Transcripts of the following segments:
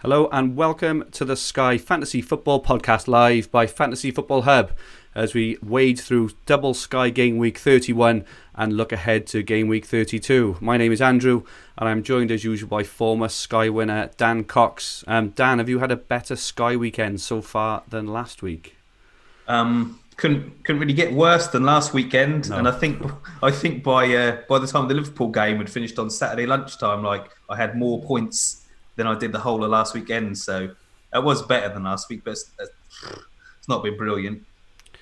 Hello and welcome to the Sky Fantasy Football Podcast live by Fantasy Football Hub as we wade through double Sky Game Week 31 and look ahead to Game Week 32. My name is Andrew and I'm joined as usual by former Sky winner Dan Cox. Dan, have you had a better Sky weekend so far than last week? Couldn't really get worse than last weekend, No. and I think by the time the Liverpool game had finished on Saturday lunchtime, I had more points than I did the whole of last weekend. So it was better than last week, but it's not been brilliant.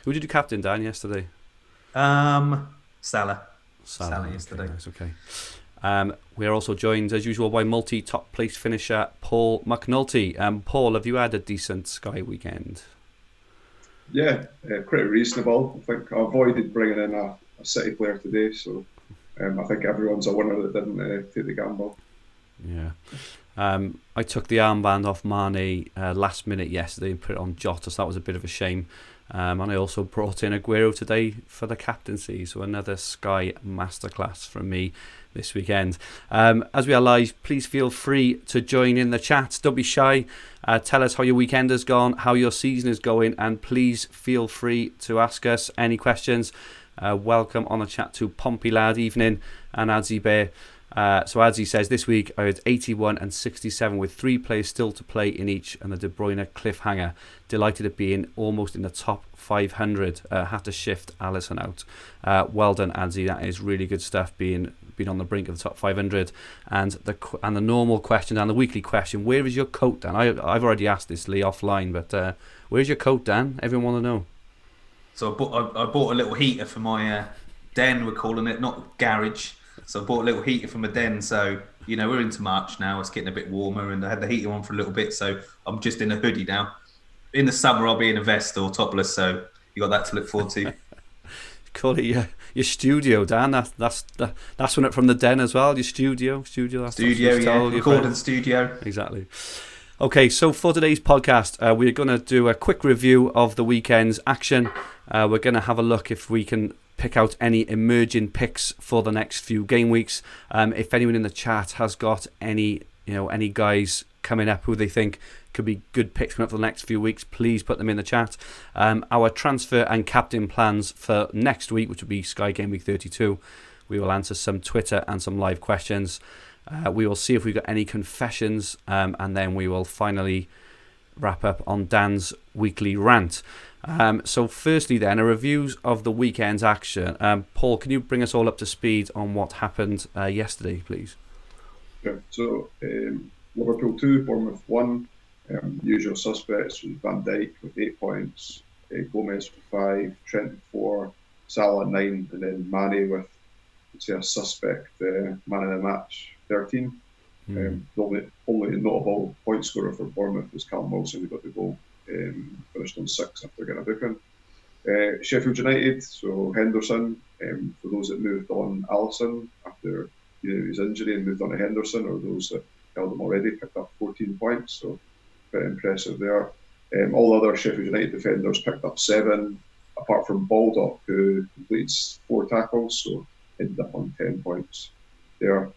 Who did you captain, Dan, yesterday? Salah Salah yesterday. Okay. We're also joined as usual by multi-top place finisher Paul McAnulty. Paul, have you had a decent Sky weekend? Yeah, pretty reasonable. I think I avoided bringing in a City player today, so I think everyone's a winner that didn't take the gamble. Yeah. I took the armband off Mane last minute yesterday and put it on Jota, so that was a bit of a shame. And I also brought in Aguero today for the captaincy, so another Sky masterclass from me this weekend. As we are live, please feel free to join in the chat. Don't be shy. Tell us how your weekend has gone, how your season is going, and please feel free to ask us any questions. Welcome on the chat to Pompey Lad Evening and Adzi Bear. So Adzi says, this week I had 81 and 67 with 3 players still to play in each and the De Bruyne cliffhanger. Delighted at being almost in the top 500. Had to shift Alisson out. Well done, Adzi. That is really good stuff, being on the brink of the top 500. And the normal question and the weekly question, where is your coat, Dan? I've already asked this, Lee, offline, but where's your coat, Dan? Everyone want to know. So I bought a little heater for my den, we're calling it, not garage. So I bought a little heater for my den. So, we're into March now. It's getting a bit warmer and I had the heater on for a little bit. So I'm just in a hoodie now. In the summer, I'll be in a vest or topless. So you got that to look forward to. Call it your studio, Dan. That's one up from the den as well. Your studio. Recording studio. Exactly. Okay, so for today's podcast, we're going to do a quick review of the weekend's action. We're going to have a look if we can pick out any emerging picks for the next few game weeks. If anyone in the chat has got any guys coming up who they think could be good picks coming up for the next few weeks, please put them in the chat. Our transfer and captain plans for next week, which will be Sky Game Week 32, we will answer some Twitter and some live questions. We will see if we've got any confessions, and then we will finally wrap up on Dan's weekly rant. So firstly then, a reviews of the weekend's action. Paul, can you bring us all up to speed on what happened yesterday, please? Yeah, so Liverpool 2, Bournemouth 1. Usual suspects was Van Dijk with 8 points, Gomez with 5, Trent with 4, Salah 9, and then Mane with, a suspect man of the match 13. The only notable point scorer for Bournemouth was Callum Wilson, who got the goal. Finished on 6 after getting a booking. Sheffield United, so Henderson, for those that moved on Alisson after his injury and moved on to Henderson, or those that held him already, picked up 14 points, so very impressive there. All other Sheffield United defenders picked up 7, apart from Baldock, who completed 4 tackles, so ended up on 10 points there.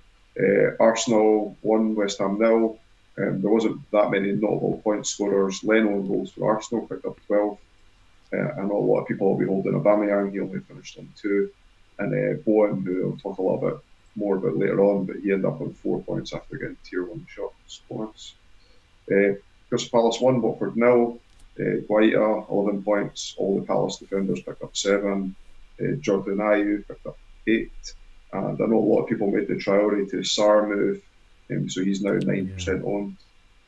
Arsenal 1, West Ham 0. There wasn't that many notable point scorers. Leno on goals for Arsenal picked up 12. I know a lot of people will be holding Aubameyang. He only finished on 2. And Bowen, who I'll talk a little bit more about later on, but he ended up on 4 points after getting tier 1 shots bonus. Crystal Palace 1, Watford 0. Guaita 11 points. All the Palace defenders picked up 7. Jordan Ayew picked up 8. And I know a lot of people made the Traore to Sarr move. So he's now 9% owned.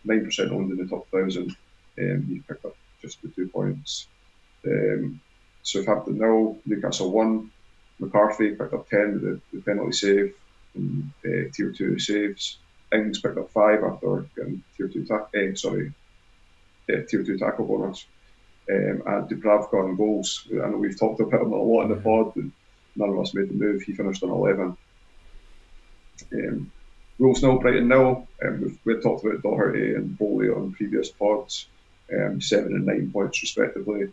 9% owned in the top 1,000. He picked up just the 2 points. Southampton 0, Newcastle 1. McCarthy picked up 10 with the penalty save and tier 2 saves. Ings picked up 5 after getting tier 2 tackle bonus. And Dubravka on goals. I know we've talked about him a lot in the pod, and none of us made the move. He finished on 11. Wolves 0, Brighton 0. We've talked about Doherty and Bowley on previous pods. 7 and 9 points respectively.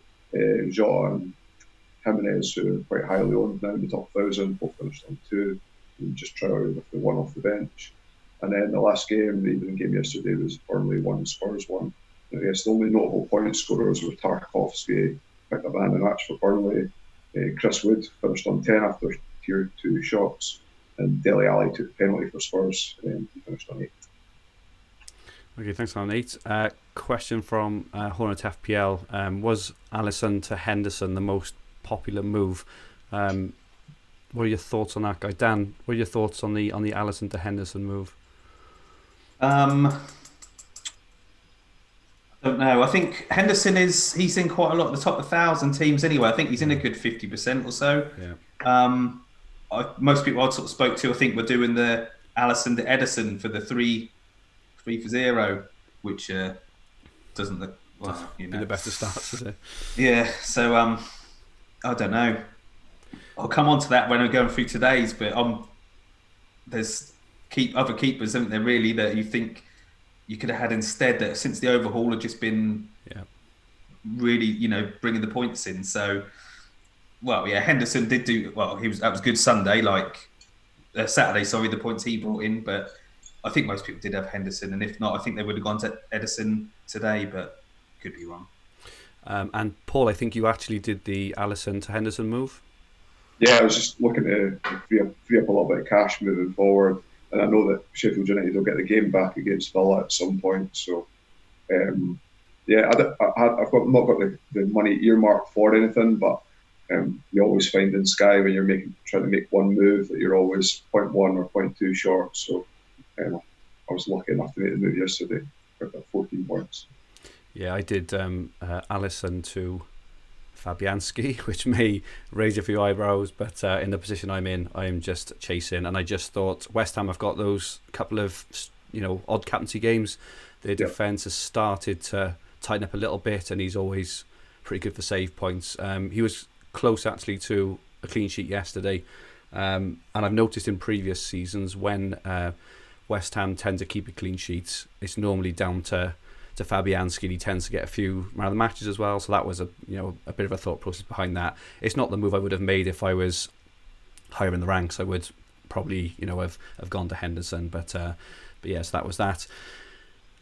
Jota and Jimenez, who are quite highly owned now in the top 1,000, both finished on 2. And just Traore with the 1 off the bench. And then the last game, the evening game yesterday, was Burnley 1, Spurs 1. I guess the only notable point scorers were Tarkovsky, picked a man in match for Burnley. Chris Wood finished on 10 after tier 2 shots. And Dele Alli took the penalty for Spurs. He finished on 8. Okay, thanks, Nate. Question from Hornet FPL. Was Alisson to Henderson the most popular move? What are your thoughts on that, guy? Dan, what are your thoughts on the Alisson to Henderson move? I don't know. I think Henderson he's in quite a lot of the top 1,000 teams anyway. I think he's in a good 50% or so. Yeah. Most people I sort of spoke to, I think, were doing the Alisson to Edison for the 3 for 0, which doesn't look the best of starts, is it? Yeah. So I don't know. I'll come on to that when we're going through today's, but there's other keepers, isn't there, really, that you think you could have had instead, that since the overhaul have just been really, bringing the points in. So, Henderson did do well. That was good Sunday, Saturday. Sorry, the points he brought in, but I think most people did have Henderson, and if not, I think they would have gone to Edison today, but could be wrong. And Paul, I think you actually did the Alisson to Henderson move. Yeah, I was just looking to free up a little bit of cash moving forward, and I know that Sheffield United will get the game back against Villa at some point. So, I've not got the money earmarked for anything, but you always find in Sky when you're trying to make one move that you're always 0.1 or 0.2 short. So, I was lucky enough to make the move yesterday for about 14 points. Yeah, I did Alisson to Fabianski, which may raise a few eyebrows, but in the position I'm in, I am just chasing, and I just thought West Ham have got those couple of odd captaincy games. Their defence has started to tighten up a little bit, and he's always pretty good for save points. He was close actually to a clean sheet yesterday, and I've noticed in previous seasons when West Ham tend to keep a clean sheet, it's normally down to Fabianski, and he tends to get a few man of the matches as well. So that was a bit of a thought process behind that. It's not the move I would have made if I was higher in the ranks. I would probably have gone to Henderson, but yes, that was that.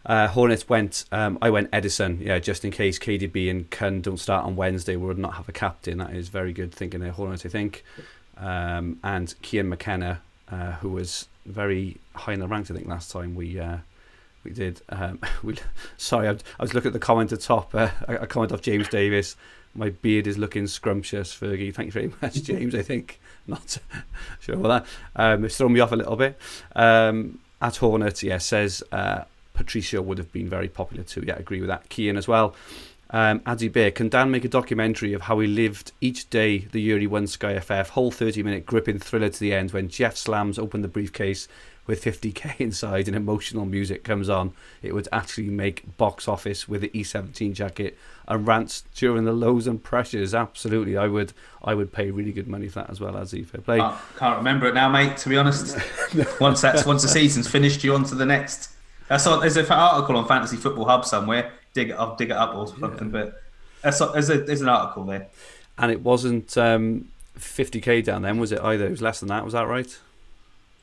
Hornets went. I went Edison, just in case KDB and Kun don't start on Wednesday. We would not have a captain. That is very good thinking there, Hornets, I think. And Kian McKenna, who was very high in the ranks, I think last time we did. Sorry, I was looking at the comment at the top. A comment off James Davis. My beard is looking scrumptious, Fergie. Thank you very much, James. I think not sure about that. It's thrown me off a little bit. At Hornet, says Patricio would have been very popular too. Yeah, I agree with that. Kian as well. Addy Bear, can Dan make a documentary of how he lived each day the year he won Sky FF? Whole 30-minute gripping thriller to the end when Jeff slams open the briefcase with 50k inside and emotional music comes on. It would actually make box office with the E17 jacket and rants during the lows and pressures. Absolutely, I would pay really good money for that as well. As fair play. Can't remember it now, mate. To be honest, once the season's finished, you're on to the next. There's an article on Fantasy Football Hub somewhere. I'll dig it up or something. But there's an article there. And it wasn't 50k down then, was it either? It was less than that. Was that right?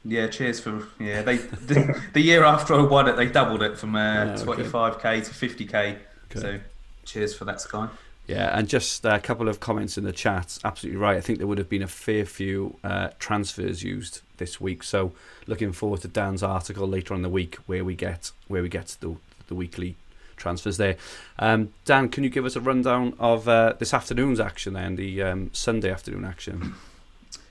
Yeah, cheers for the year after I won it, they doubled it from 25k to 50k. Okay. So, cheers for that, Sky. Yeah, and just a couple of comments in the chat. Absolutely right. I think there would have been a fair few transfers used this week. So, looking forward to Dan's article later on in the week where we get the weekly transfers there. Dan, can you give us a rundown of this afternoon's action then, the Sunday afternoon action?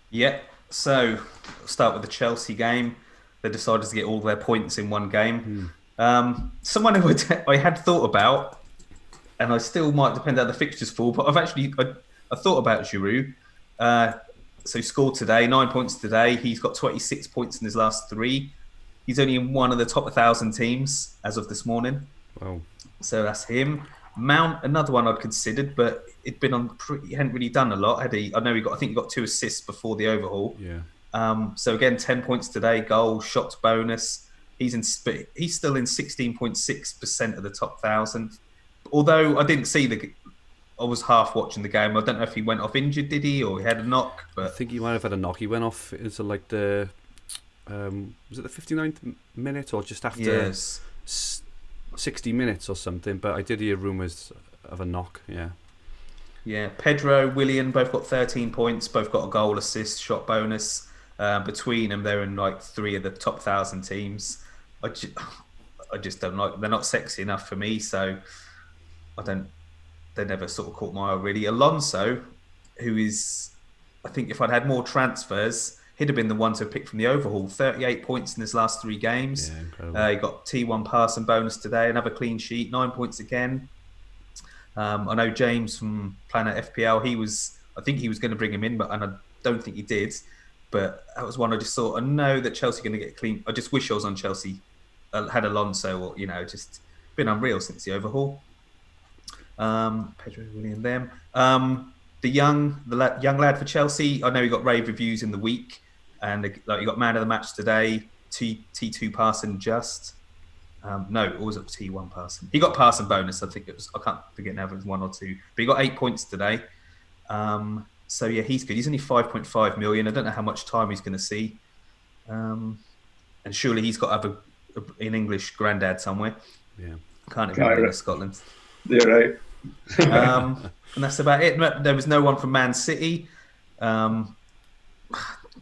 Yeah. So, we'll start with the Chelsea game. They decided to get all their points in one game. Someone who I had thought about, and I still might depend how the fixtures fall, but I thought about Giroud. So he scored today, 9 points today. He's got 26 points in his last 3. He's only in one of the top 1,000 teams as of this morning. Wow. So that's him. Mount, another one I'd considered, but he hadn't really done a lot, had he? I think he got 2 assists before the overhaul. Yeah. So again, 10 points today, goal, shots bonus. He's still in 16.6% of the top 1,000. Although I didn't see I was half watching the game. I don't know if he went off injured, did he, or he had a knock? But I think he might have had a knock. He went off into like the was it the 59th minute or just after Yes. 60 minutes or something? But I did hear rumours of a knock. Yeah. Yeah, Pedro, Willian both got 13 points, both got a goal, assist, shot bonus. Between them, they're in like 3 of the top 1,000 teams. I just don't like. They're not sexy enough for me, so I don't. They never sort of caught my eye really. Alonso, who is, I think if I'd had more transfers, he'd have been the one to pick from the overhaul. 38 points in his last 3 games. Yeah, incredible. He got T1 pass and bonus today, another clean sheet, 9 points again. I know James from Planet FPL. I think he was going to bring him in, and I don't think he did. But that was one I just thought. I know that Chelsea are going to get clean. I just wish I was on Chelsea, had Alonso, or just been unreal since the overhaul. Pedro, Willian, them. The young lad for Chelsea. I know he got rave reviews in the week, and he got man of the match today. T2 passing just. No, it was a T1 passing. He got passing bonus. I think it was. I can't forget now if it was 1 or 2. But he got 8 points today. So yeah, he's good. He's only 5.5 million. I don't know how much time he's going to see. And surely he's got to have an English granddad somewhere. Yeah, can't even live in Scotland. Yeah, right. And that's about it. There was no one from Man City. Man,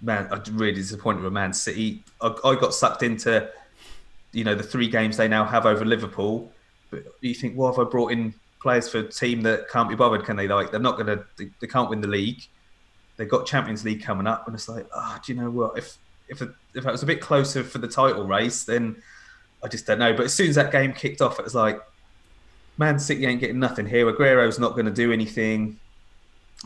I'm really disappointed with Man City. I got sucked into, the 3 games they now have over Liverpool. But you think, well, have I brought in players for a team that can't be bothered? Can they? They're not going to. They can't win the league. They've got Champions League coming up, and it's like, do you know what? If it was a bit closer for the title race, then I just don't know. But as soon as that game kicked off, it was like, Man City ain't getting nothing here. Aguero's not going to do anything,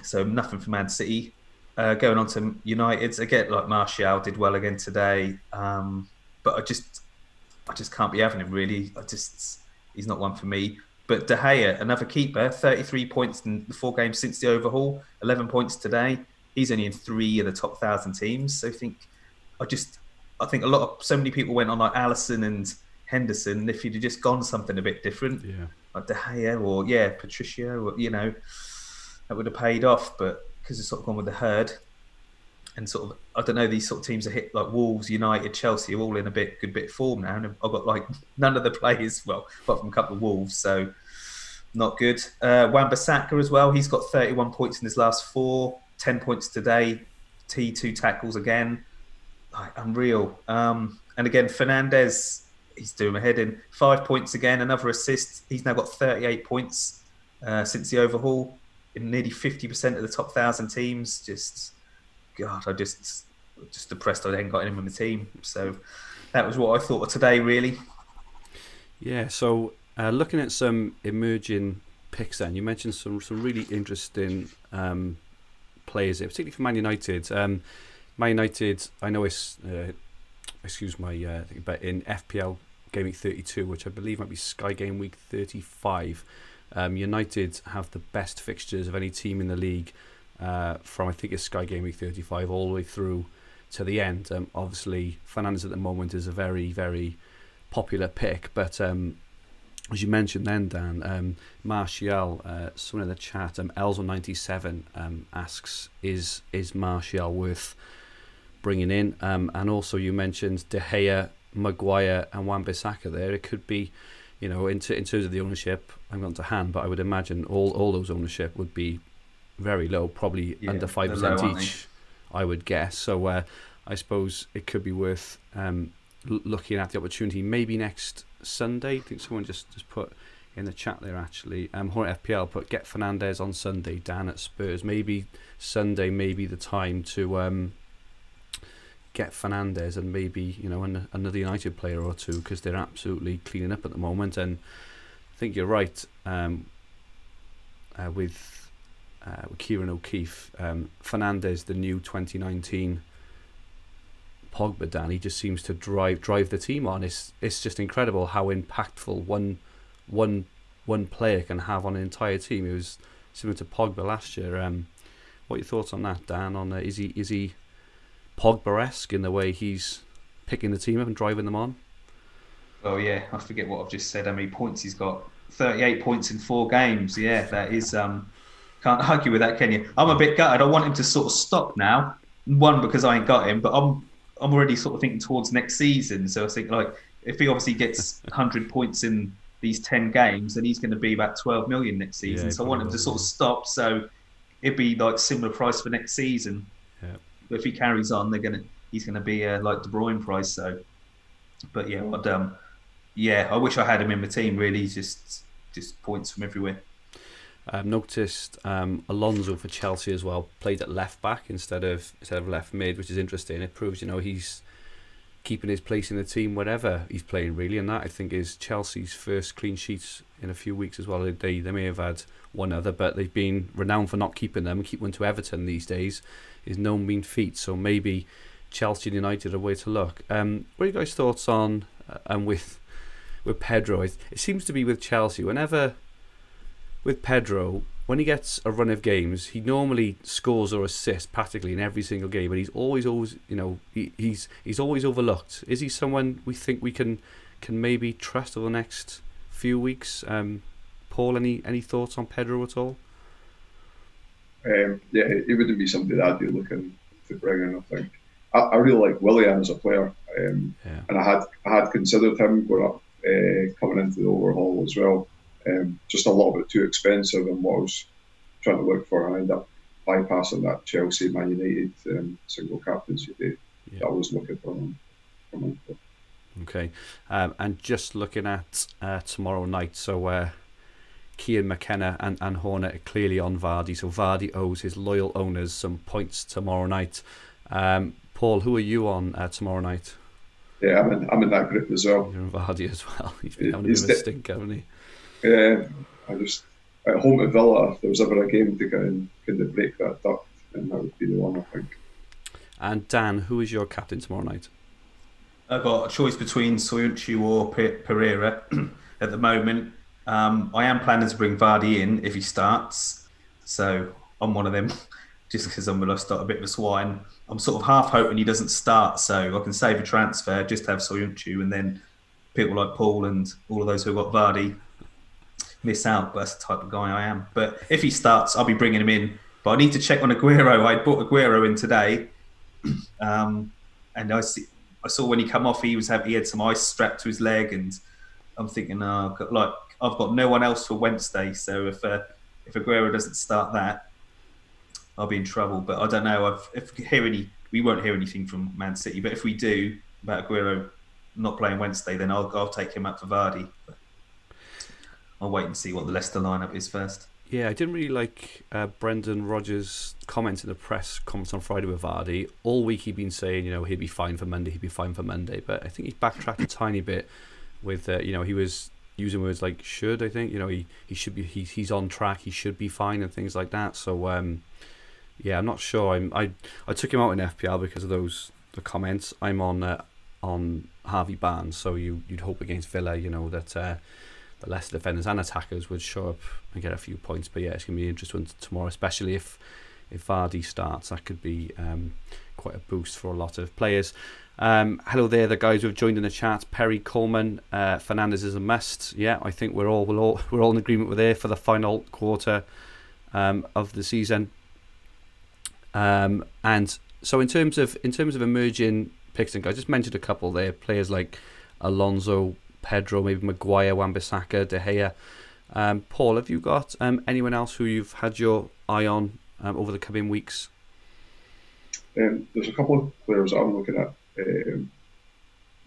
so nothing for Man City. Going on to United again, like Martial did well again today, but I just can't be having him really. He's not one for me. But De Gea, another keeper, 33 points in the 4 games since the overhaul, 11 points today. He's only in 3 of the top 1,000 teams. So I think so many people went on like Alisson and Henderson. If you'd have just gone something a bit different, like De Gea or Patricia, or that would have paid off. But because it's sort of gone with the herd, and sort of, I don't know, these sort of teams are hit like Wolves, United, Chelsea are all in a good bit of form now, and I've got like none of the players, well, apart from a couple of Wolves, so not good. Wan-Bissaka as well, he's got 31 points in his last 4, 10 points today, T2 tackles again, like unreal. And again, Fernandes, he's doing my head in, 5 points again, another assist. He's now got 38 points since the overhaul in nearly 50% of the top 1,000 teams. God, I just depressed I hadn't got him on the team. So that was what I thought of today, really. Yeah, so looking at some emerging picks then, you mentioned some really interesting players here, particularly for Man United. Man United, I know it's, excuse my, but in FPL Gameweek 32, which I believe might be Sky Gameweek 35, United have the best fixtures of any team in the league. From I think it's Sky Gameweek 35 all the way through to the end. Obviously, Fernandes at the moment is a very, very popular pick, but as you mentioned then, Dan, Martial, someone in the chat, Elzo97 asks, is Martial worth bringing in? And also you mentioned De Gea, Maguire and Wan-Bissaka there. It could be, in terms of the ownership, I'm not to hand, but I would imagine all those ownership would be very low, probably under 5% each, I would guess. So I suppose it could be worth looking at the opportunity maybe next Sunday. I think someone just put in the chat there actually. Hornet FPL put get Fernandes on Sunday, Dan at Spurs. Maybe Sunday may be the time to get Fernandes and maybe another United player or two, because they're absolutely cleaning up at the moment. And I think you're right with Kieran O'Keefe, Fernandes, the new 2019 Pogba, Dan, he just seems to drive the team on. It's just incredible how impactful one player can have on an entire team. It was similar to Pogba last year. What are your thoughts on that, Dan? On is he Pogba-esque in the way he's picking the team up and driving them on? Oh yeah, I forget what I've just said. How many points he's got? 38 points in 4 games. Yeah, that is. Can't argue with that, can you? I'm a bit gutted. I want him to sort of stop now. One, because I ain't got him, but I'm already sort of thinking towards next season. So I think like if he obviously gets 100 points in these 10 games, then he's going to be about 12 million next season. Yeah, So I want him to probably sort of will. stop. So it'd be like similar price for next season. Yeah. But if he carries on, he's gonna be like De Bruyne price. So, but yeah, I wish I had him in my team. Really, just points from everywhere. I've noticed Alonso for Chelsea as well played at left back instead of left mid, which is interesting. It proves he's keeping his place in the team wherever he's playing, really, and that I think is Chelsea's first clean sheets in a few weeks as well. They may have had one other, but they've been renowned for not keeping them. Keep one to Everton these days is no mean feat. So maybe Chelsea and United are a way to look. What are you guys' thoughts on with Pedro? It seems to be with Chelsea whenever with Pedro. When he gets a run of games, he normally scores or assists practically in every single game, but he's always, he's always overlooked. Is he someone we think we can maybe trust over the next few weeks? Paul, any thoughts on Pedro at all? Yeah, he wouldn't be somebody that I'd be looking to bring in. I think I really like Willian as a player, and I had considered him going up, coming into the overhaul as well. Just a little bit too expensive and what I was trying to look for. I ended up bypassing that Chelsea Man United single captaincy day that I was looking for him. Okay, and just looking at tomorrow night, so Kean McKenna and Horner are clearly on Vardy, so Vardy owes his loyal owners some points tomorrow night. Paul, who are you on tomorrow night? Yeah, I'm in that group as well. You're on Vardy as well. He's been having a bit of a stink, hasn't he? I just at home at Villa, if there was ever a game to kind of break that duct, then that would be the one, I think. And Dan, who is your captain tomorrow night? I've got a choice between Soyuncu or Pereira at the moment. I am planning to bring Vardy in if he starts, so I'm one of them. Just because I'm going to start a bit of a swine, I'm sort of half hoping he doesn't start, so I can save a transfer, just have Soyuncu, and then people like Paul and all of those who have got Vardy miss out. But that's the type of guy I am. But if he starts, I'll be bringing him in. But I need to check on Aguero. I bought Aguero in today, and I saw when he come off, he had some ice strapped to his leg, and I'm thinking, I've got no one else for Wednesday. So if Aguero doesn't start that, I'll be in trouble. But I don't know. We won't hear anything from Man City. But if we do about Aguero not playing Wednesday, then I'll take him up for Vardy. But I'll wait and see what the Leicester lineup is first. Yeah, I didn't really like Brendan Rodgers' comments in the press conference on Friday with Vardy. All week he'd been saying, he'd be fine for Monday. But I think he's backtracked a tiny bit with, he was using words like should, I think. He should be, he's on track, he should be fine and things like that. So, I'm not sure. I took him out in FPL because of the comments. I'm on Harvey Barnes, so you'd hope against Villa, that the Leicester defenders and attackers would show up and get a few points. But yeah, it's going to be interesting tomorrow, especially if Vardy starts. That could be quite a boost for a lot of players. Hello there, the guys who have joined in the chat. Perry Coleman, Fernandes is a must. Yeah, I think we're all in agreement with there for the final quarter of the season. And so in terms of emerging picks, and I just mentioned a couple there, players like Alonso, Pedro, maybe Maguire, Wan-Bissaka, De Gea. Paul, have you got anyone else who you've had your eye on over the coming weeks? There's a couple of players I'm looking at,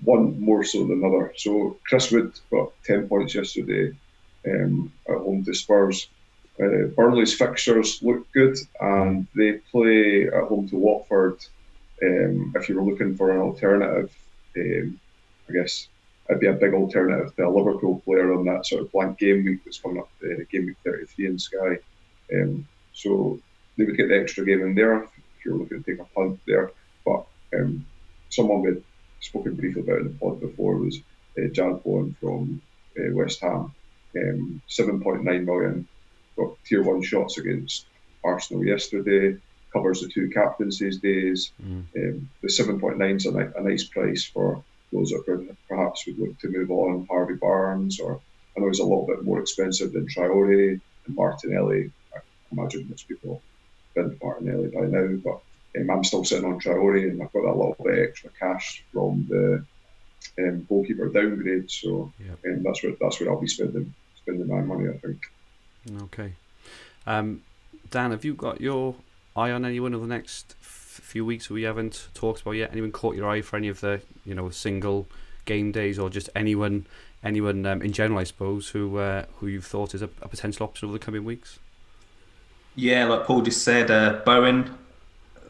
one more so than another. So Chris Wood got 10 points yesterday at home to Spurs. Burnley's fixtures look good, and they play at home to Watford. If you were looking for an alternative, I guess it'd be a big alternative to a Liverpool player on that sort of blank game week that's coming up, Gameweek 33 in Sky. So they would get the extra game in there if you're looking to take a punt there. But someone we'd spoken briefly about in the pod before was Jan Bowen from West Ham. 7.9 million, got tier 1 shots against Arsenal yesterday, covers the 2 captaincies days. The 7.9 is a nice price for those that perhaps would look to move on. Harvey Barnes, or I know he's a little bit more expensive than Traore and Martinelli. I imagine most people have been Martinelli by now, but I'm still sitting on Traore, and I've got that little bit extra cash from the goalkeeper downgrade, so that's where I'll be spending my money, I think. Okay. Dan, have you got your eye on anyone over the next few weeks that we haven't talked about yet? Anyone caught your eye for any of the single game days, or just anyone in general, I suppose, who you've thought is a potential option over the coming weeks? Yeah, like Paul just said, Bowen.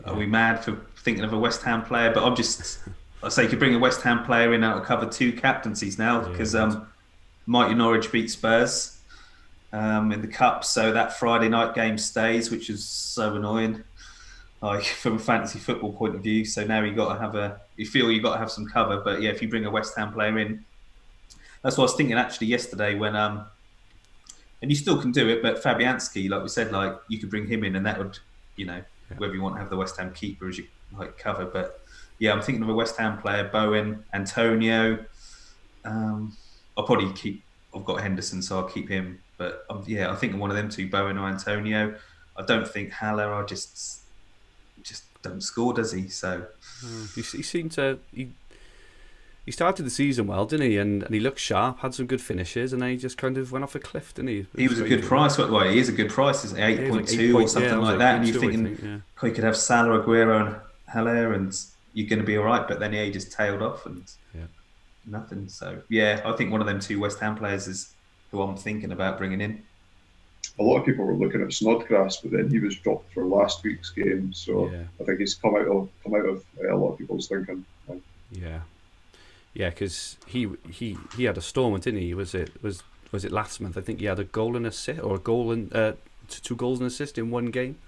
Are we mad for thinking of a West Ham player? But I say you could bring a West Ham player in, that'll cover 2 captaincies now, because Mighty Norwich beat Spurs in the cup, so that Friday night game stays, which is so annoying, like from a fantasy football point of view. So now you got to have some cover. But yeah, if you bring a West Ham player in, that's what I was thinking actually yesterday when and you still can do it, but Fabianski, like we said, like you could bring him in, and that would, whether you want to have the West Ham keeper as you like cover. But yeah, I'm thinking of a West Ham player, Bowen, Antonio. I've got Henderson, so I'll keep him. But I think one of them two, Bowen or Antonio. I don't think Haller. I just don't score, does he? So he seemed to. He started the season well, didn't he? And he looked sharp, had some good finishes, and then he just kind of went off a cliff, didn't he? He was a good price. Well, he is a good price, isn't he? 8.2 or something like that. And you're thinking, you could have Salah, Aguero, and Haller, and you're going to be all right. But then he just tailed off and nothing. So yeah, I think one of them 2 West Ham players is who I'm thinking about bringing in. A lot of people were looking at Snodgrass, but then he was dropped for last week's game, so I think he's come out of a lot of people's thinking. Yeah, because he had a storm, didn't he? Was it last month? I think he had a goal and assist, or a goal and 2 goals and assist in one game,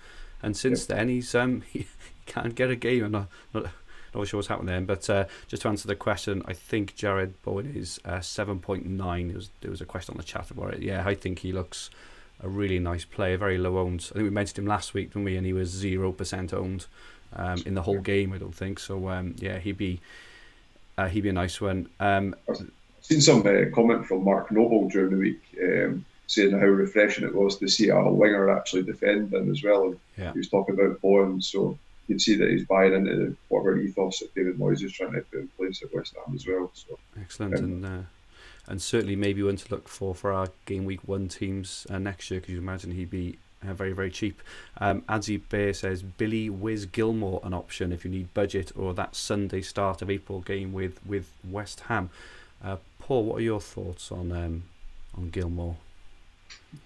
and since then he's he can't get a game. I'm not sure what's happened then, but just to answer the question, I think Jared Bowen is 7.9. There was a question on the chat about it. Yeah, I think he looks a really nice player, very low owned. I think we mentioned him last week, didn't we? And he was 0% owned in the whole game, I don't think. So he'd be a nice one. I've seen some comment from Mark Noble during the week saying how refreshing it was to see a winger actually defending as well. And he was talking about Bowen, so you can see that he's buying into whatever ethos that David Moyes is trying to put in place at West Ham as well. So excellent, and certainly maybe one to look for our game week 1 teams next year, because you imagine he'd be very, very cheap. Adzi Bear says Billy Wiz Gilmore an option if you need budget, or that Sunday start of April game with West Ham. Paul, what are your thoughts on Gilmore?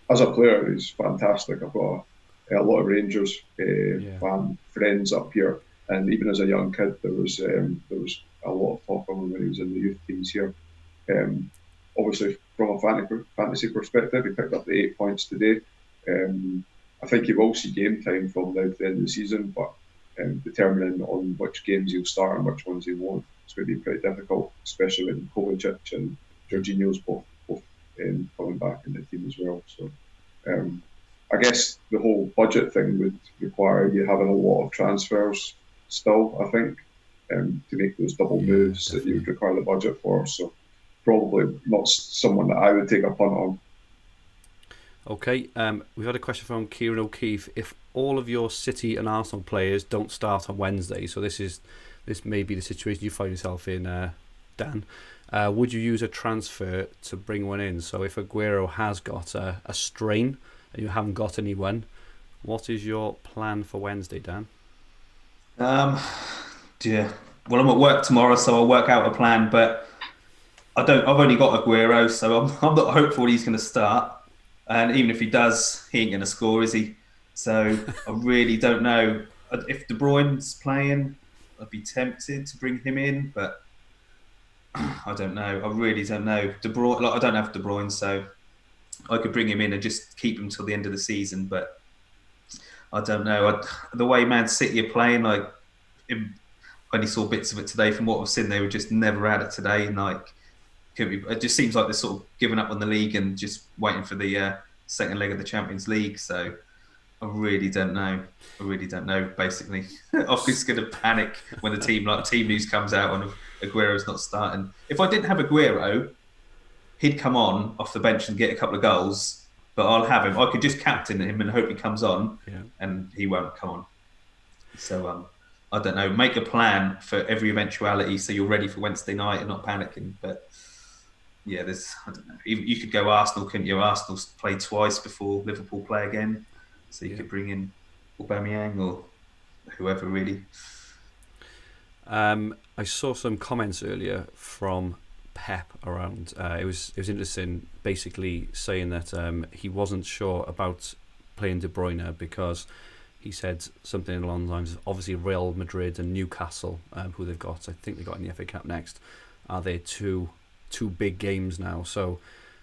As a player, he's fantastic. I've got a lot of Rangers fan friends up here, and even as a young kid, there was a lot of talk of him when he was in the youth teams here. Obviously, from a fantasy perspective, he picked up the 8 points today. I think he will see game time from now to the end of the season, but determining on which games he'll start and which ones he won't, it's going to be pretty difficult, especially when Kovacic and Jorginho's both coming back in the team as well. So I guess the whole budget thing would require you having a lot of transfers still, I think, to make those double moves that you would require the budget for. So probably not someone that I would take a punt on. Okay, we've had a question from Kieran O'Keefe. If all of your City and Arsenal players don't start on Wednesday, so this may be the situation you find yourself in, Dan, would you use a transfer to bring one in? So if Aguero has got a strain and you haven't got anyone, what is your plan for Wednesday, Dan? Well, I'm at work tomorrow, so I'll work out a plan, but I've only got Aguero, so I'm not hopeful he's going to start. And even if he does, he ain't going to score, is he? So I really don't know. If De Bruyne's playing, I'd be tempted to bring him in, but I don't know. I really don't know. De Bruyne, I don't have De Bruyne, so I could bring him in and just keep him till the end of the season. But I don't know. The way Man City are playing, I only saw bits of it today. From what I've seen, they were just never at it today. And it just seems like they're sort of giving up on the league and just waiting for the second leg of the Champions League. So I really don't know. Basically, I'm just going to panic when the team news comes out and Aguero's not starting. If I didn't have Aguero, he'd come on off the bench and get a couple of goals. But I'll have him. I could just captain him and hope he comes on, and he won't come on. So I don't know, make a plan for every eventuality so you're ready for Wednesday night and not panicking. But yeah, I don't know. You could go Arsenal, couldn't you? Arsenal play twice before Liverpool play again, so you could bring in Aubameyang or whoever really. I saw some comments earlier from Pep around. It was interesting, basically saying that he wasn't sure about playing De Bruyne because he said something along the lines of obviously Real Madrid and Newcastle, who they've got. I think they've got in the FA Cup next. Are they two big games now? So,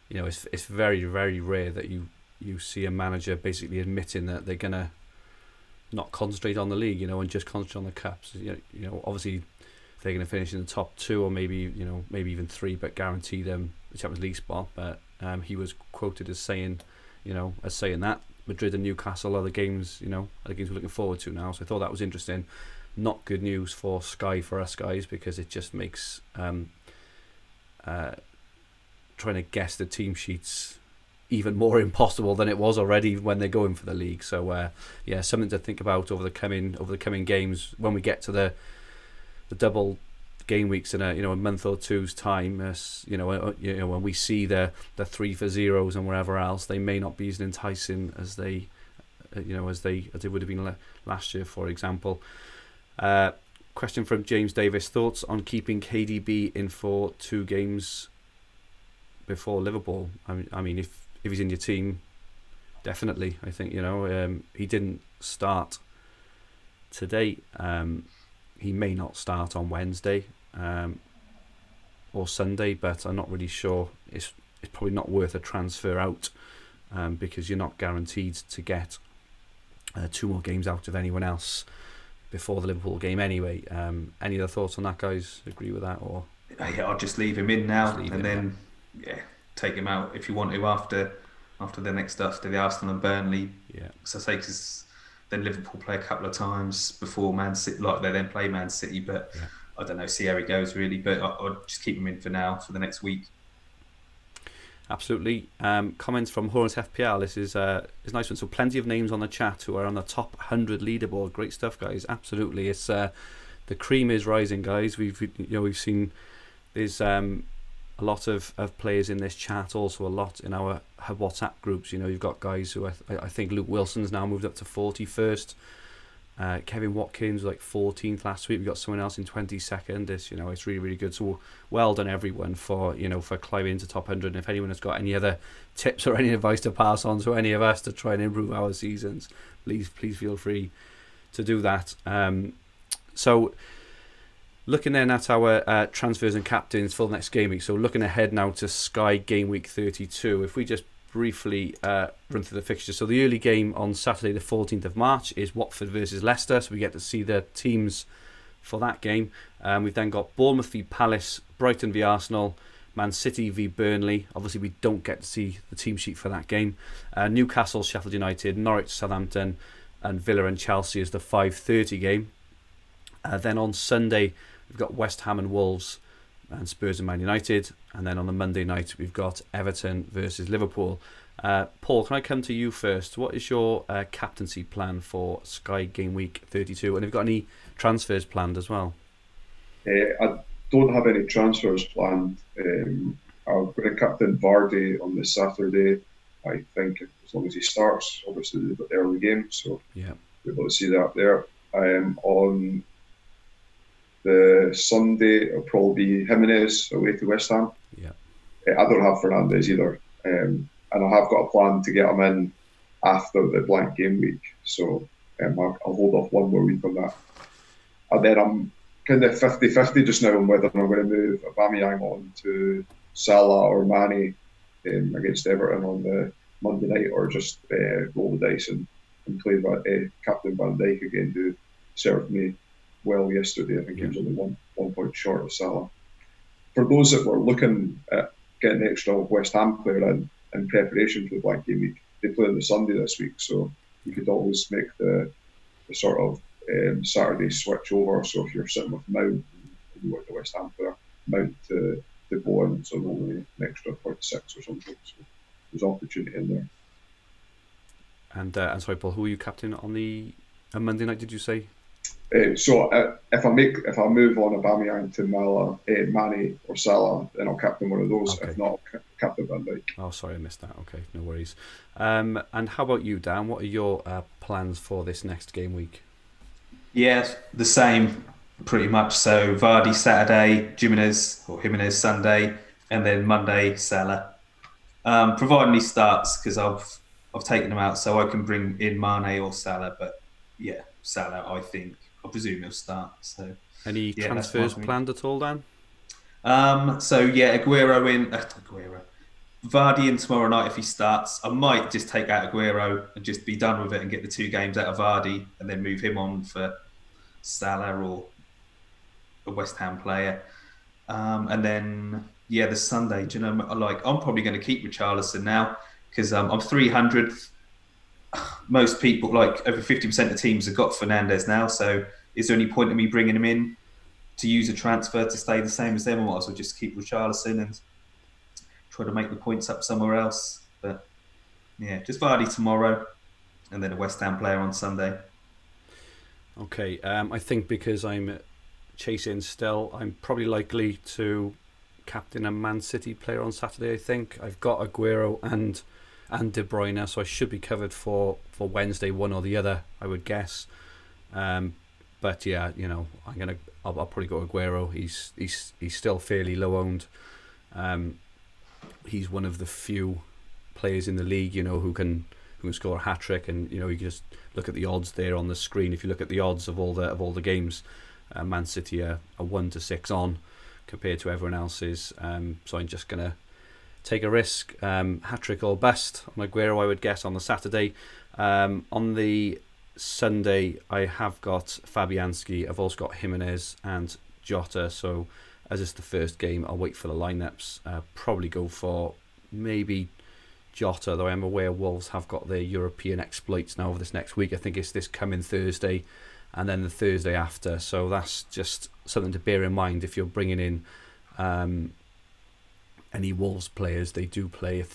it's very, very rare that you see a manager basically admitting that they're gonna not concentrate on the league, and just concentrate on the cups. Obviously they're going to finish in the top 2 or maybe even 3, but guarantee them the Champions League spot. But he was quoted as saying, that Madrid and Newcastle are the games, we're looking forward to now. So I thought that was interesting. Not good news for Sky, for us guys, because it just makes trying to guess the team sheets even more impossible than it was already when they're going for the league. So something to think about over the coming games when we get to the double game weeks in a month or two's time. When we see the 3-0 and wherever else, they may not be as enticing as they would have been last year, for example. Question from James Davis: thoughts on keeping KDB in for 2 games before Liverpool? I mean, if he's in your team, definitely. I think he didn't start today. He may not start on Wednesday or Sunday, but I'm not really sure. It's probably not worth a transfer out because you're not guaranteed to get 2 more games out of anyone else before the Liverpool game anyway. Any other thoughts on that, guys? Agree with that? Or yeah, I'll just leave him in now and then take him out if you want to after the next stuff to the Arsenal and Burnley. Yeah. So because then Liverpool play a couple of times before Man City, like they then play Man City. But I don't know, see how he goes really. But I'll just keep him in for now for the next week. Absolutely. Comments from Hornets FPL. This is a nice one. So plenty of names on the chat who are on the top 100 leaderboard. Great stuff, guys. Absolutely. It's the cream is rising, guys. We've seen there's a lot of players in this chat, also a lot in our WhatsApp groups. You've got guys who I think Luke Wilson's now moved up to 41st. Kevin Watkins like 14th last week. We've got someone else in 22nd. It's really, really good. So well done everyone for climbing into top 100. And if anyone has got any other tips or any advice to pass on to any of us to try and improve our seasons, please feel free to do that. So looking then at our transfers and captains for the next game week. So looking ahead now to Sky Game Week 32. If we just briefly run through the fixtures. So the early game on Saturday the 14th of March is Watford versus Leicester. So we get to see the teams for that game. We've then got Bournemouth v Palace, Brighton v Arsenal, Man City v Burnley. Obviously we don't get to see the team sheet for that game. Newcastle, Sheffield United, Norwich, Southampton, and Villa and Chelsea is the 5:30 game. Then on Sunday we've got West Ham and Wolves, and Spurs and Man United. And then on the Monday night we've got Everton versus Liverpool. Paul, can I come to you first? What is your captaincy plan for Sky Game Week 32? And have you got any transfers planned as well? I don't have any transfers planned. I'm going to captain Vardy on this Saturday. I think as long as he starts, obviously they've got the early game, so we'll be able to see that there. On the Sunday, it'll probably be Jimenez away to West Ham. I don't have Fernandes either. And I have got a plan to get him in after the blank game week. So I'll hold off one more week on that. And then I'm kind of 50-50 just now on whether I'm going to move Aubameyang on to Salah or Mane against Everton on the Monday night, or just roll the dice and play Captain Van Dijk again, who served me well yesterday. I think he was only one point short of Salah. For those that were looking at getting the extra West Ham player in preparation for the blank game week, they play on the Sunday this week, so you could always make the sort of Saturday switch over. So if you're sitting with Mount and you want the West Ham player, Mount to Bowen, so only an extra 0.6 or something. So there's opportunity in there. And sorry, Paul, who are you captain on the Monday night? Did you say? So if I move on Aubameyang to Mane or Salah, then I'll captain one of those. Okay. If not, I'll captain Van Dijk. Oh, sorry, I missed that. Okay, no worries. And how about you, Dan? What are your plans for this next game week? Yeah, the same, pretty much. So Vardy Saturday, Jimenez Sunday, and then Monday Salah. Providing he starts, because I've taken him out, so I can bring in Mane or Salah. But yeah, Salah, I presume he'll start. So Any transfers planned at all, Dan? So yeah, Aguero. Vardy in tomorrow night if he starts. I might just take out Aguero and just be done with it and get the 2 games out of Vardy and then move him on for Salah or a West Ham player. And then the Sunday. Do you know? Like, I'm probably going to keep Richarlison now because I'm 300. Most people, like over 50% of teams, have got Fernandes now. So is there any point in me bringing him in to use a transfer to stay the same as them? I might as well just keep Richarlison and try to make the points up somewhere else. But yeah, just Vardy tomorrow and then a West Ham player on Sunday. Okay, I think because I'm chasing still, I'm probably likely to captain a Man City player on Saturday. I think I've got Aguero and De Bruyne, so I should be covered for Wednesday, one or the other, I would guess. But yeah, I'll probably go Aguero. He's still fairly low owned. He's one of the few players in the league, who can score a hat trick, and you can just look at the odds there on the screen. If you look at the odds of all the games, Man City are 1-6 on compared to everyone else's. So I'm just gonna take a risk. Hat trick or bust on Aguero, I would guess, on the Saturday. On the Sunday, I have got Fabianski. I've also got Jimenez and Jota. So as it's the first game, I'll wait for the lineups. Probably go for maybe Jota, though I am aware Wolves have got their European exploits now over this next week. I think it's this coming Thursday and then the Thursday after. So that's just something to bear in mind if you're bringing in any Wolves players. They do play, I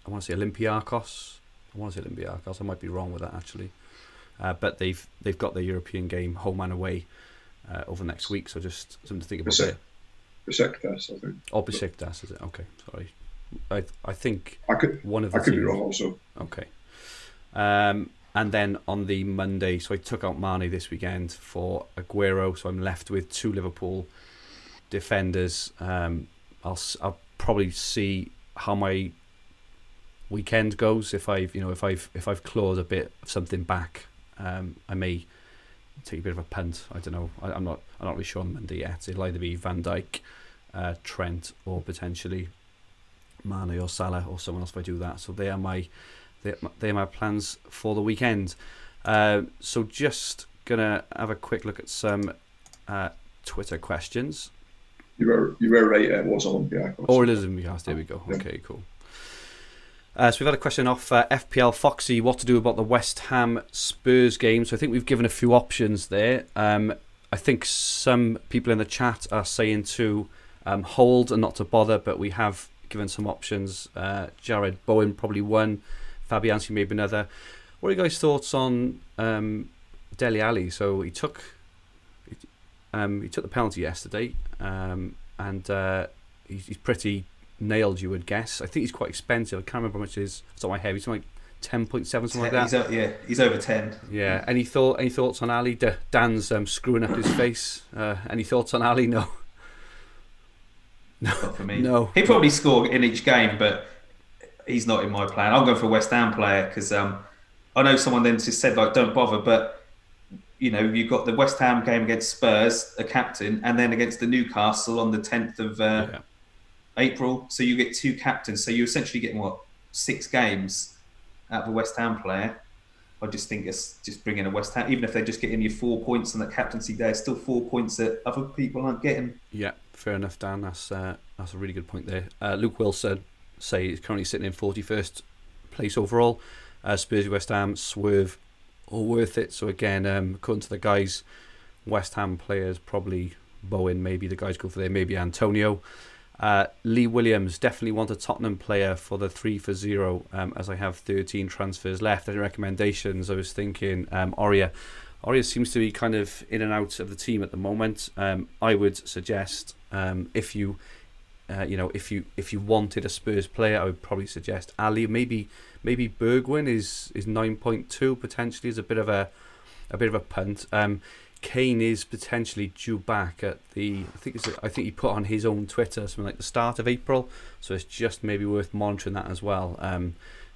want to say Olympiacos. I might be wrong with that actually. But they've got their European game home and away over next week. So just something to think about there. Besiktas, I think. Oh, Besiktas, is it? Okay, sorry. I think one of the I could teams. be wrong also. Okay. And then on the Monday, so I took out Mane this weekend for Aguero, so I'm left with 2 Liverpool defenders. I'll probably see how my weekend goes. If I've clawed a bit of something back, I may take a bit of a punt. I don't know. I'm not really sure on Monday yet. It'll either be Van Dijk, Trent, or potentially Mane or Salah or someone else if I do that. So they are my plans for the weekend. So just gonna have a quick look at some Twitter questions. You were right. It was Olympiacos. Oh, it is Olympiacos. There we go. Yeah. Okay, cool. So we've had a question off FPL Foxy. What to do about the West Ham Spurs game? So I think we've given a few options there. I think some people in the chat are saying to hold and not to bother, but we have given some options. Jared Bowen probably one. Fabianski maybe another. What are you guys' thoughts on Dele Alli? So he took the penalty yesterday, and he's pretty nailed, you would guess. I think he's quite expensive. I can't remember how much it is. It's on my head. He's like 10.7, something like that. He's over 10. Yeah. Any thoughts on Ali? Dan's screwing up his face. Any thoughts on Ali? No. Not for me. No. He'll probably score in each game, but he's not in my plan. I'll go for a West Ham player because I know someone then just said don't bother, but you've got the West Ham game against Spurs, a captain, and then against the Newcastle on the 10th of April. So you get 2 captains. So you're essentially getting 6 games out of a West Ham player. I just think it's just bringing a West Ham, even if they're just getting you 4 points on that captaincy day, it's still 4 points that other people aren't getting. Yeah, fair enough, Dan. That's a really good point there. Luke Wilson he's currently sitting in 41st place overall. Spurs, West Ham, swerve, all worth it. So again, according to the guys, West Ham players probably Bowen, maybe the guys go for there, maybe Antonio. Lee Williams, definitely want a Tottenham player for the 3 for 0, as I have 13 transfers left. Any recommendations? I was thinking Aurier Aurier seems to be kind of in and out of the team at the moment. I would suggest if you wanted a Spurs player, I would probably suggest Ali. Maybe Bergwijn is 9.2 potentially is a bit of a punt. Kane is potentially due back at I think he put on his own Twitter something like the start of April, so it's just maybe worth monitoring that as well,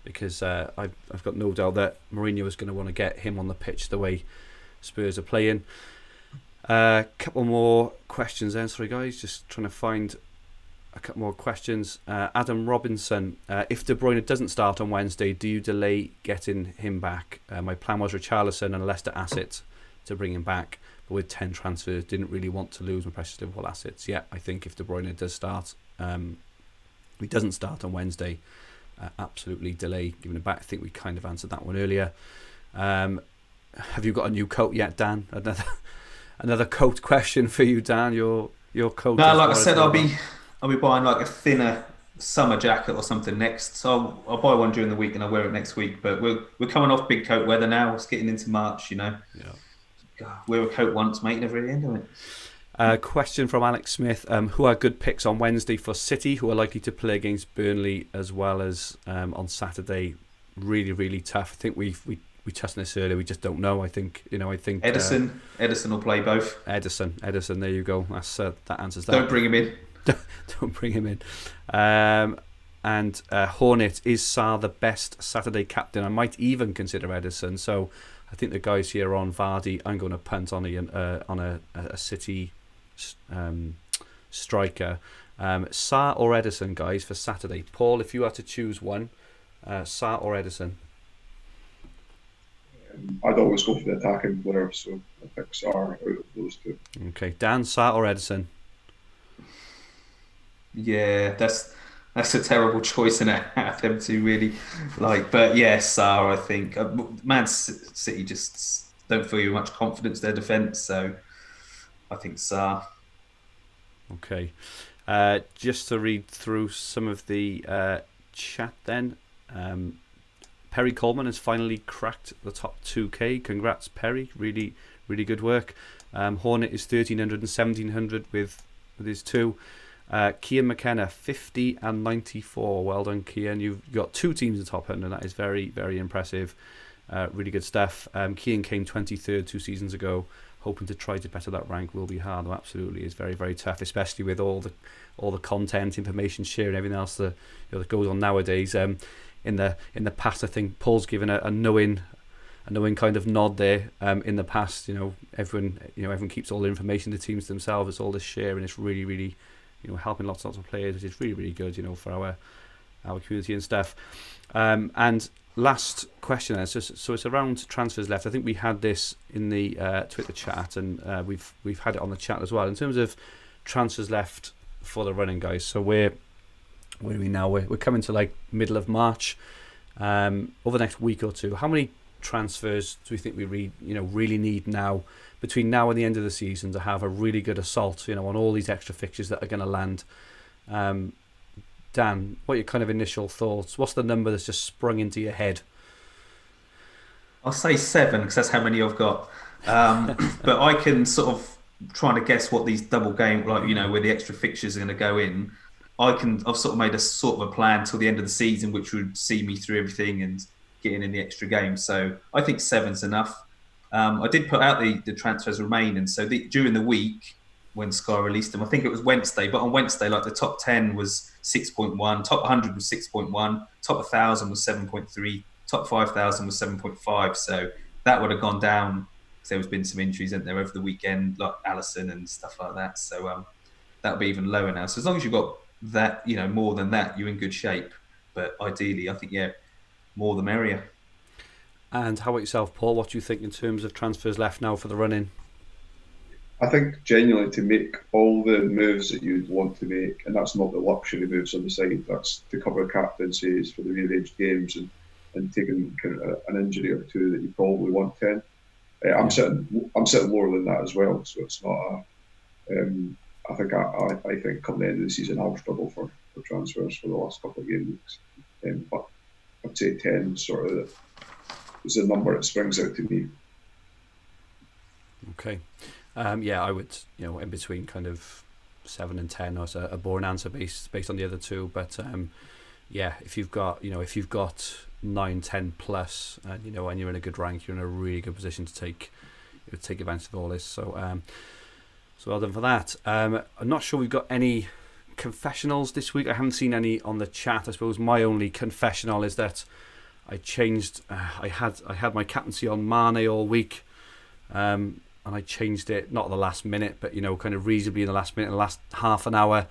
because I've got no doubt that Mourinho is going to want to get him on the pitch the way Spurs are playing. Couple more questions then. Sorry guys, just trying to find a couple more questions. Adam Robinson, if De Bruyne doesn't start on Wednesday, do you delay getting him back? My plan was Richarlison and a Leicester asset to bring him back, but with 10 transfers, didn't really want to lose my precious Liverpool assets. Yeah, I think if De Bruyne does start, he doesn't start on Wednesday, absolutely delay giving him back. I think we kind of answered that one earlier. Have you got a new coat yet, Dan? Another coat question for you, Dan. Your coat. No, like I said, I'll be buying like a thinner summer jacket or something next. So I'll buy one during the week and I'll wear it next week. But we're coming off big coat weather now. It's getting into March, Yeah. God, wear a coat once, mate. Never really end of it. Question from Alex Smith. Who are good picks on Wednesday for City, who are likely to play against Burnley as well as on Saturday? Really, really tough. I think we touched on this earlier. We just don't know. I think Edison will play both. Edison. There you go. That answers that. Don't bring him in. Don't bring him in. And Hornet, is Sarr the best Saturday captain? I might even consider Edison. So I think the guys here on Vardy, I'm going to punt on a City striker. Sarr or Edison, guys, for Saturday. Paul, if you had to choose one, Sarr or Edison? I'd always go for the attacking player, so I pick Sarr out of those two. Okay, Dan, Sarr or Edison? Yeah, that's a terrible choice in it. Them two really, but yeah, Sarr. I think Man City just don't feel you much confidence their defence, so I think Sarr. Okay, just to read through some of the chat then. Perry Coleman has finally cracked the top 2K. Congrats, Perry. Really, really good work. Hornet is 1,300 and 1,700 with his two. Kian McKenna, 50 and 94. Well done, Kian. You've got two teams in the top 100. That is very, very impressive. Really good stuff. Kian came 23rd 2 seasons ago. Hoping to try to better that rank will be hard. Though absolutely, is very, very tough, especially with all the content, information sharing, everything else that goes on nowadays. In the past, I think Paul's given a knowing kind of nod there. In the past, everyone keeps all the information, the teams themselves. It's all this sharing. It's really, really, helping lots of players, which is really, really good, for our community and stuff. And last question then, so it's around transfers left. I think we had this in the Twitter chat, and we've had it on the chat as well. In terms of transfers left for the running, guys. So where are we now? We're coming to like middle of March. Over the next week or two, how many transfers do we think we really need now, between now and the end of the season, to have a really good assault, on all these extra fixtures that are going to land? Dan, what are your kind of initial thoughts? What's the number that's just sprung into your head? I'll say 7 because that's how many I've got. But I can sort of trying to guess what these double game, where the extra fixtures are going to go in. I've sort of made a plan till the end of the season, which would see me through everything and getting in the extra game. So I think 7's enough. I did put out the transfers remaining. So during the week when Sky released them, I think it was Wednesday, but on Wednesday, the top 10 was 6.1, top 100 was 6.1, top 1,000 was 7.3, top 5,000 was 7.5. So that would have gone down because there's been some injuries, isn't there, over the weekend, like Allison and stuff like that. So that'll be even lower now. So as long as you've got that, more than that, you're in good shape. But ideally, I think, more the merrier. And how about yourself, Paul? What do you think in terms of transfers left now for the run-in? I think genuinely to make all the moves that you'd want to make, and that's not the luxury moves on the side, that's to cover captaincies for the rearranged games and taking kind of an injury or two that you probably want 10. I'm sitting lower than that as well, so it's not I think come the end of the season I'll struggle for transfers for the last couple of game weeks. But I'd say 10 sort of is the number it springs out to me. Okay. I would, in between kind of 7 and 10 was a boring answer based on the other two. But if you've got 9, 10 plus, and you're in a good rank, you're in a really good position to take advantage of all this. So well done for that. I'm not sure we've got any confessionals this week. I haven't seen any on the chat. I suppose my only confessional is that I changed. I had my captaincy on Mane all week. And I changed it, not at the last minute, but kind of reasonably in the last minute, in the last half an hour,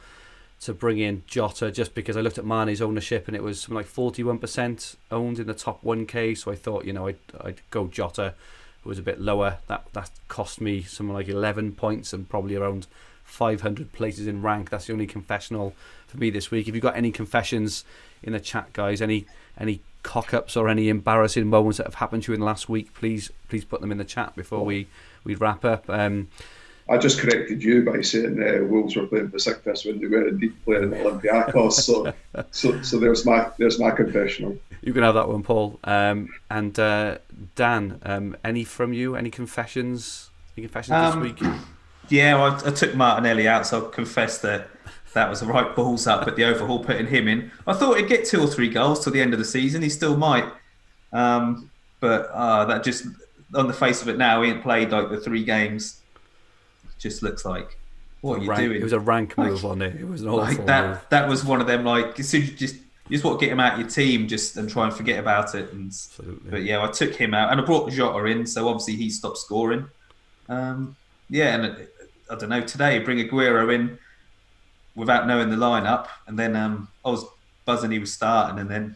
to bring in Jota, just because I looked at Mane's ownership and it was something like 41% owned in the top 1k. So I thought, I'd go Jota, who was a bit lower. That cost me something like 11 points and probably around 500 places in rank. That's the only confessional for me this week. If you've got any confessions in the chat, guys, any cock-ups or any embarrassing moments that have happened to you in the last week, please put them in the chat before we wrap up. I just corrected you by saying Wolves were playing Besiktas when they were indeed playing Olympiacos. So there's my confessional. You can have that one, Paul. And Dan, any from you? Any confessions? This week? Yeah, I took Martinelli out, so I'll confess that was the right balls up at the overhaul, putting him in. I thought he'd get 2 or 3 goals till the end of the season. He still might. But that just, on the face of it now, he ain't played like the 3 games. Just looks like, what are you doing? It was a rank move on it. It was an awful move. That was one of them, like, as soon as you just want to get him out of your team and try and forget about it. But yeah, I took him out and I brought Jota in, so obviously he stopped scoring. And I don't know, today bring Aguero in without knowing the lineup, and then I was buzzing he was starting, and then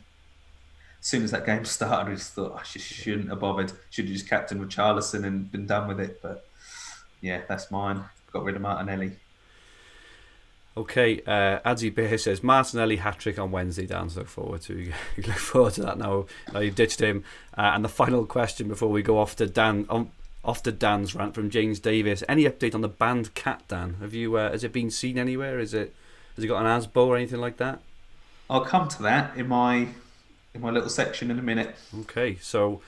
as soon as that game started, I just thought I just shouldn't have bothered. Should have just captained Richarlison and been done with it. But yeah, that's mine. Got rid of Martinelli. Okay, Adzi Beer says Martinelli hat-trick on Wednesday. Dan, look forward to that now you've ditched him. And the final question before we go off to Dan's rant from James Davis. Any update on the banned cat, Dan? Have you has it been seen anywhere? Has it got an ASBO or anything like that? I'll come to that in my little section in a minute. Okay, so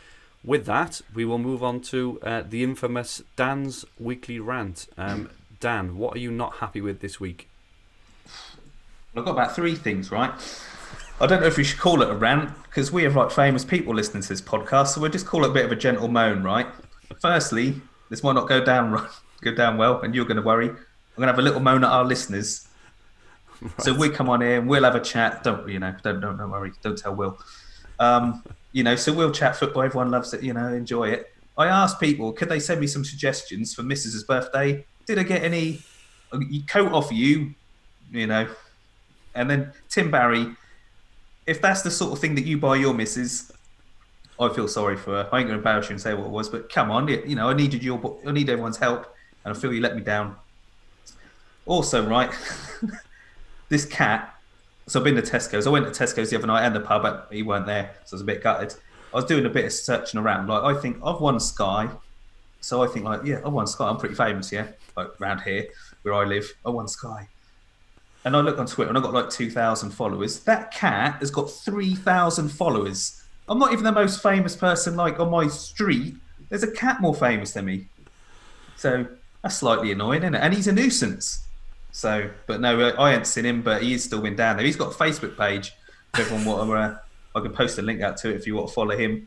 with that, we will move on to the infamous Dan's weekly rant. Dan, what are you not happy with this week? I've got about 3 things, right? I don't know if we should call it a rant, because we have like famous people listening to this podcast, so we'll just call it a bit of a gentle moan, right? Firstly, this might not go down well, and you're going to worry. I'm going to have a little moan at our listeners. Right. So we come on here and we'll have a chat. Don't worry. Don't tell Will. So we'll chat football. Everyone loves it. Enjoy it. I asked people, could they send me some suggestions for Mrs.'s birthday? Did I get any coat off you? And then Tim Barry, if that's the sort of thing that you buy your missus, I feel sorry for her. I ain't going to embarrass you and say what it was, but come on, I need everyone's help, and I feel you let me down. Also, right, this cat. So I've been to Tesco's. I went to Tesco's the other night and the pub, but he weren't there, so I was a bit gutted. I was doing a bit of searching around. Like, I think I've won Sky, so I think I've won Sky. I'm pretty famous, yeah, like around here where I live. I won Sky. And I look on Twitter and I've got like 2,000 followers. That cat has got 3,000 followers. I'm not even the most famous person like on my street. There's a cat more famous than me. So that's slightly annoying, isn't it? And he's a nuisance. So, but no, I ain't seen him, but he is still been down there. He's got a Facebook page. If everyone I can post a link out to it if you want to follow him.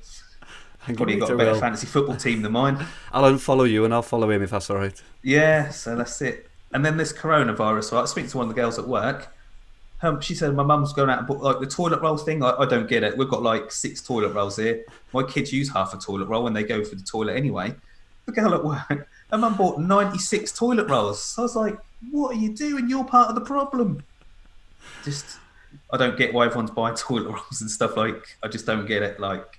Probably got a better fantasy football team than mine. I'll unfollow you and I'll follow him if that's all right. Yeah, so that's it. And then this coronavirus, I was speaking to one of the girls at work. She said my mum's going out and bought like the toilet roll thing. I don't get it. We've got like 6 toilet rolls here. My kids use half a toilet roll when they go for the toilet anyway. The girl at work, her mum bought 96 toilet rolls. So I was like, what are you doing? You're part of the problem. I don't get why everyone's buying toilet rolls and stuff. Like, I just don't get it. Like,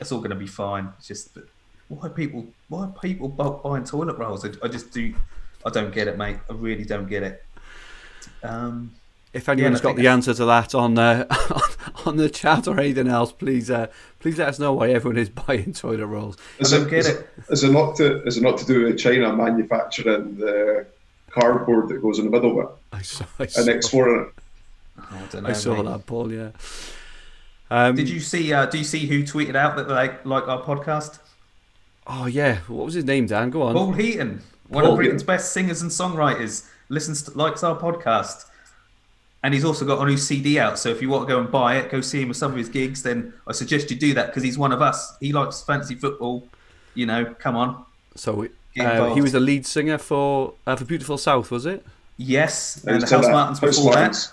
it's all going to be fine. It's just, why are people buying toilet rolls? I don't get it, mate. I really don't get it. If anyone's got the answer to that on the chat or anything else, please let us know why everyone is buying toilet rolls. I don't get it. Is it not to do with China manufacturing the cardboard that goes in the middle of it and exporting it? I don't know. I saw that, Paul. Yeah. Did you see? Do you see who tweeted out that they like our podcast? Oh yeah, what was his name, Dan? Go on. Paul Heaton, one Paul of Britain's best singers and songwriters, likes our podcast. And he's also got a new CD out. So if you want to go and buy it, go see him with some of his gigs, then I suggest you do that because he's one of us. He likes fantasy football. Come on. So Get involved. he was the lead singer for Beautiful South, was it? Yes, And and the House Martins before that.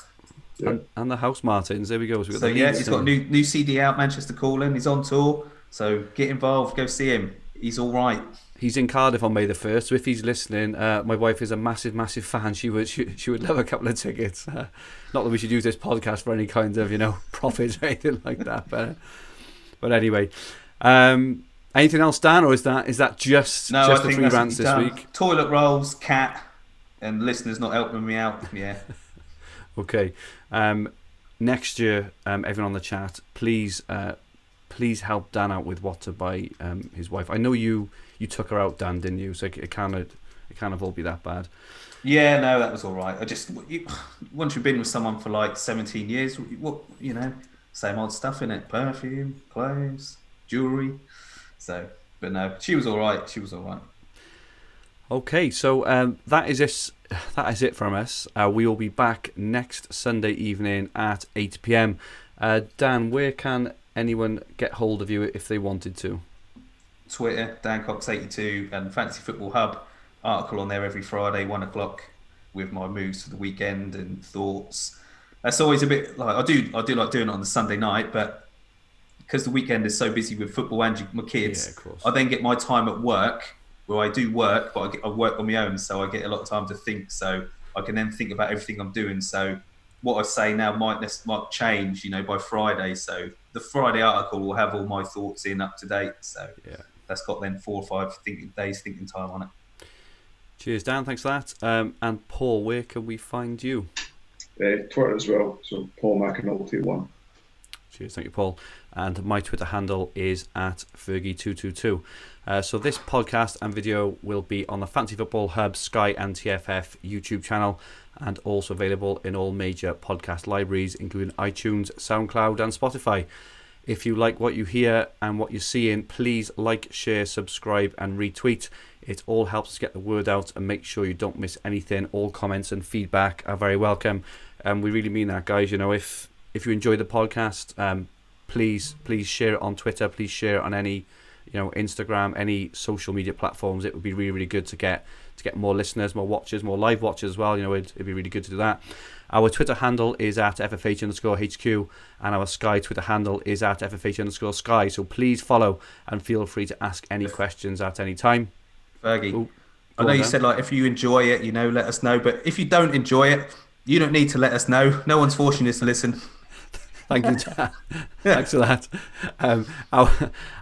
Yeah. And the House Martins. There we go. So, we've got the He's got a new CD out, Manchester Calling. He's on tour. So get involved. Go see him. He's all right. He's in Cardiff on May the 1st, so if he's listening, my wife is a massive fan. She would love a couple of tickets. Not that we should use this podcast for any kind of profit or anything like that. But anyway, anything else, Dan, or is that just the 3 rants this week? Toilet rolls, cat, and listeners not helping me out. Yeah. Okay. Next year, everyone on the chat, please help Dan out with what to buy his wife. I know you took her out, Dan, didn't you? So it can't all be that bad. Yeah, no, that was all right. Once you've been with someone for like 17 years, same old stuff in it: perfume, clothes, jewelry. So, but no, she was all right. Okay, so that is it from us. We will be back next Sunday evening at 8 p.m. Dan, where can anyone get hold of you if they wanted to? Twitter, Dan Cox 82, and Fantasy Football Hub. Article on there every Friday, 1 o'clock, with my moves for the weekend and thoughts. That's always a bit like I do like doing it on the Sunday night, but because the weekend is so busy with football and my kids, of course. I then get my time at work where I do work, but I work on my own, so I get a lot of time to think. So I can then think about everything I'm doing. So what I say now might change, by Friday. So the Friday article will have all my thoughts up to date. So yeah, that's got then 4 or 5 days thinking time on it. Cheers, Dan. Thanks for that. And Paul, where can we find you? Twitter as well. So Paul McAnulty 1. Cheers, thank you, Paul. And my Twitter handle is @Fergie222. So this podcast and video will be on the Fantasy Football Hub, Sky and TFF YouTube channel, and also available in all major podcast libraries, including iTunes, SoundCloud and Spotify. If you like what you hear and what you're seeing, please like, share, subscribe and retweet. It all helps us get the word out, and make sure you don't miss anything. All comments and feedback are very welcome. And we really mean that, guys. If you enjoy the podcast, please share it on Twitter. Please share it on any, Instagram, any social media platforms. It would be really, really good to get more listeners, more watchers, more live watchers as well. It'd be really good to do that. Our Twitter handle is @FFH_HQ, and our Sky Twitter handle is @FFH_Sky. So please follow and feel free to ask any questions at any time. Fergie, I know you said if you enjoy it, let us know. But if you don't enjoy it, you don't need to let us know. No one's forcing us to listen. Thank you, Dan. Thanks for that. Our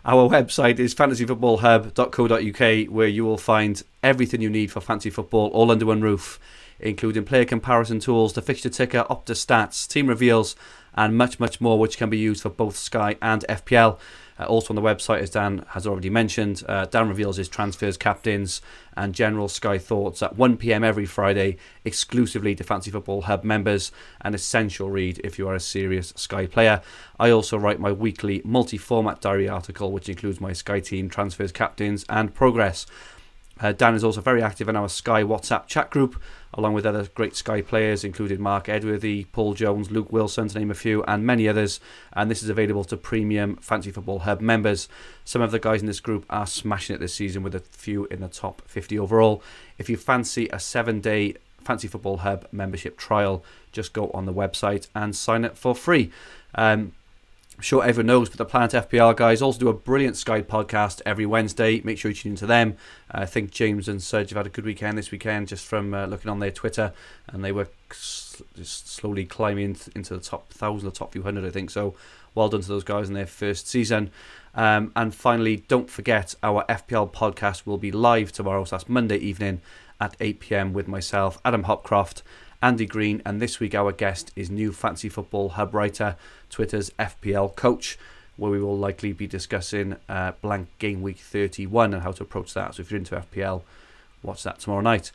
website is fantasyfootballhub.co.uk, where you will find everything you need for fantasy football all under one roof, including player comparison tools, the fixture ticker, Opta stats, team reveals, and much, much more, which can be used for both Sky and FPL. Also on the website, as Dan has already mentioned, Dan reveals his transfers, captains and general Sky thoughts at 1 p.m. every Friday, exclusively to Fantasy Football Hub members, an essential read if you are a serious Sky player. I also write my weekly multi-format diary article, which includes my Sky team, transfers, captains and progress. Dan is also very active in our Sky WhatsApp chat group, along with other great Sky players, including Mark Edworthy, Paul Jones, Luke Wilson, to name a few, and many others. And this is available to premium Fantasy Football Hub members. Some of the guys in this group are smashing it this season, with a few in the top 50 overall. If you fancy a 7-day Fantasy Football Hub membership trial, just go on the website and sign up for free. I'm sure everyone knows, but the Planet FPL guys also do a brilliant Sky podcast every Wednesday. Make sure you tune into them. I think James and Serge have had a good weekend this weekend, just from looking on their Twitter, and they were just slowly climbing into the top 1,000 or top few hundred, I think. So well done to those guys in their first season. And finally, don't forget, our FPL podcast will be live tomorrow, so that's Monday evening at 8 p.m. with myself, Adam Hopcroft, Andy Green, and this week our guest is new Fantasy Football Hub writer, Twitter's FPL coach, where we will likely be discussing blank Game Week 31 and how to approach that. So if you're into FPL, watch that tomorrow night.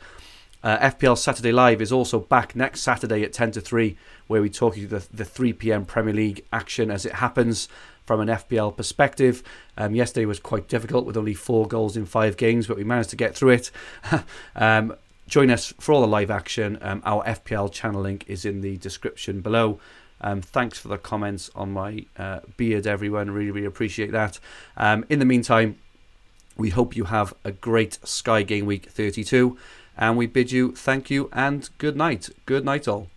FPL Saturday Live is also back next Saturday at 10 to 3, where we talk you the 3 p.m. Premier League action as it happens from an FPL perspective. Yesterday was quite difficult with only 4 goals in 5 games, but we managed to get through it. Join us for all the live action. Our FPL channel link is in the description below. Thanks for the comments on my beard, everyone. Really, really appreciate that. In the meantime, we hope you have a great Sky Game Week 32. And we bid you thank you and good night. Good night all.